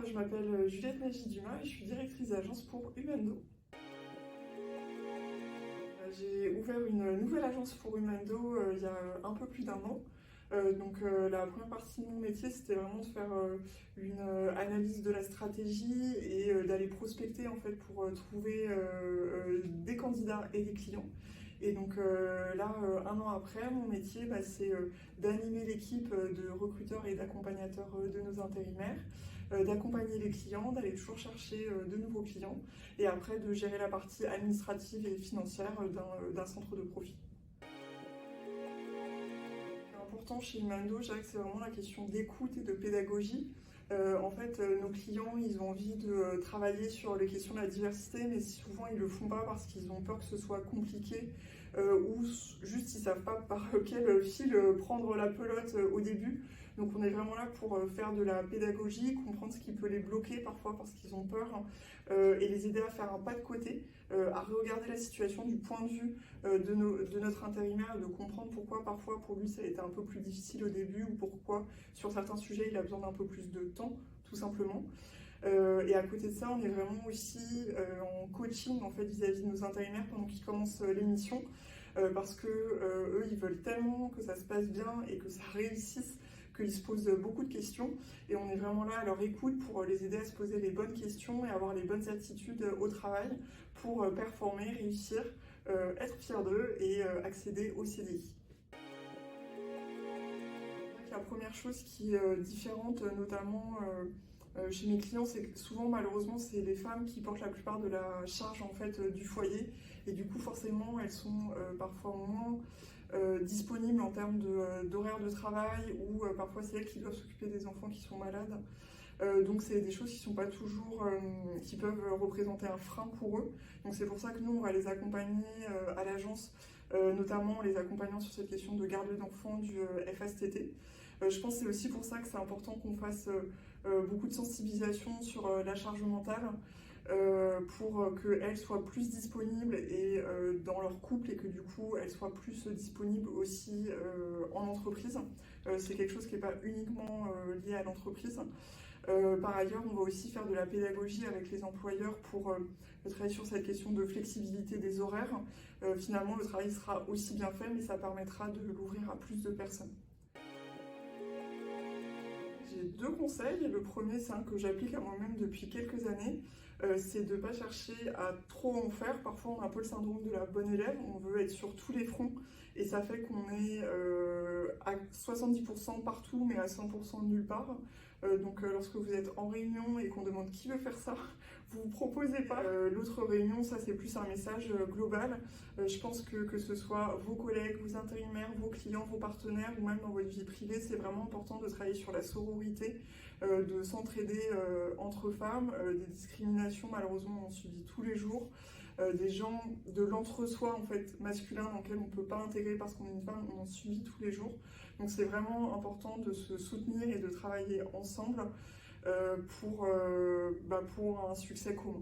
je m'appelle Juliette Nagy-Dumas et je suis directrice d'agence pour Humando. J'ai ouvert une nouvelle agence pour Humando il y a un peu plus d'un an. La première partie de mon métier, c'était vraiment de faire une analyse de la stratégie et d'aller prospecter en fait pour trouver des candidats et des clients. Et un an après, mon métier, c'est d'animer l'équipe de recruteurs et d'accompagnateurs de nos intérimaires, d'accompagner les clients, d'aller toujours chercher de nouveaux clients et après de gérer la partie administrative et financière d'un centre de profit. Important chez Humando, je dirais que c'est vraiment la question d'écoute et de pédagogie. Nos clients, ils ont envie de travailler sur les questions de la diversité, mais souvent ils le font pas parce qu'ils ont peur que ce soit compliqué ou juste ils savent pas par quel fil prendre la pelote au début. Donc on est vraiment là pour faire de la pédagogie, comprendre ce qui peut les bloquer parfois parce qu'ils ont peur et les aider à faire un pas de côté, à regarder la situation du point de vue de notre intérimaire et de comprendre pourquoi parfois pour lui ça a été un peu plus difficile au début ou pourquoi sur certains sujets il a besoin d'un peu plus de temps tout simplement. Et à côté de ça, on est vraiment aussi en coaching en fait, vis-à-vis de nos intérimaires pendant qu'ils commencent l'émission parce que eux ils veulent tellement que ça se passe bien et que ça réussisse qu'ils se posent beaucoup de questions et on est vraiment là à leur écoute pour les aider à se poser les bonnes questions et avoir les bonnes attitudes au travail pour performer, réussir, être fiers d'eux et accéder au CDI. La première chose qui est différente notamment chez mes clients, c'est que souvent malheureusement c'est les femmes qui portent la plupart de la charge en fait du foyer et du coup forcément elles sont parfois moins disponibles en termes d'horaire de travail ou parfois c'est elles qui doivent s'occuper des enfants qui sont malades. Donc c'est des choses qui sont pas toujours, qui peuvent représenter un frein pour eux. Donc c'est pour ça que nous on va les accompagner à l'agence, notamment en les accompagnant sur cette question de garde d'enfants du FSTT. Je pense que c'est aussi pour ça que c'est important qu'on fasse beaucoup de sensibilisation sur la charge mentale pour qu'elles soient plus disponibles et, dans leur couple et que du coup elles soient plus disponibles aussi en entreprise. C'est quelque chose qui n'est pas uniquement lié à l'entreprise. Par ailleurs, on va aussi faire de la pédagogie avec les employeurs pour travailler sur cette question de flexibilité des horaires. Finalement, le travail sera aussi bien fait, mais ça permettra de l'ouvrir à plus de personnes. J'ai deux conseils. Le premier, c'est un que j'applique à moi-même depuis quelques années. C'est de ne pas chercher à trop en faire. Parfois, on a un peu le syndrome de la bonne élève. On veut être sur tous les fronts et ça fait qu'on est à 70% partout, mais à 100% nulle part. Lorsque vous êtes en réunion et qu'on demande qui veut faire ça, vous ne proposez pas. L'autre réunion, ça c'est plus un message global. Je pense que ce soit vos collègues, vos intérimaires, vos clients, vos partenaires ou même dans votre vie privée, c'est vraiment important de travailler sur la sororité, de s'entraider entre femmes. Des discriminations, malheureusement, on en subit tous les jours. Des gens de l'entre-soi en fait, masculin dans lequel on ne peut pas intégrer parce qu'on est une femme, on en subit tous les jours. Donc c'est vraiment important de se soutenir et de travailler ensemble pour un succès commun.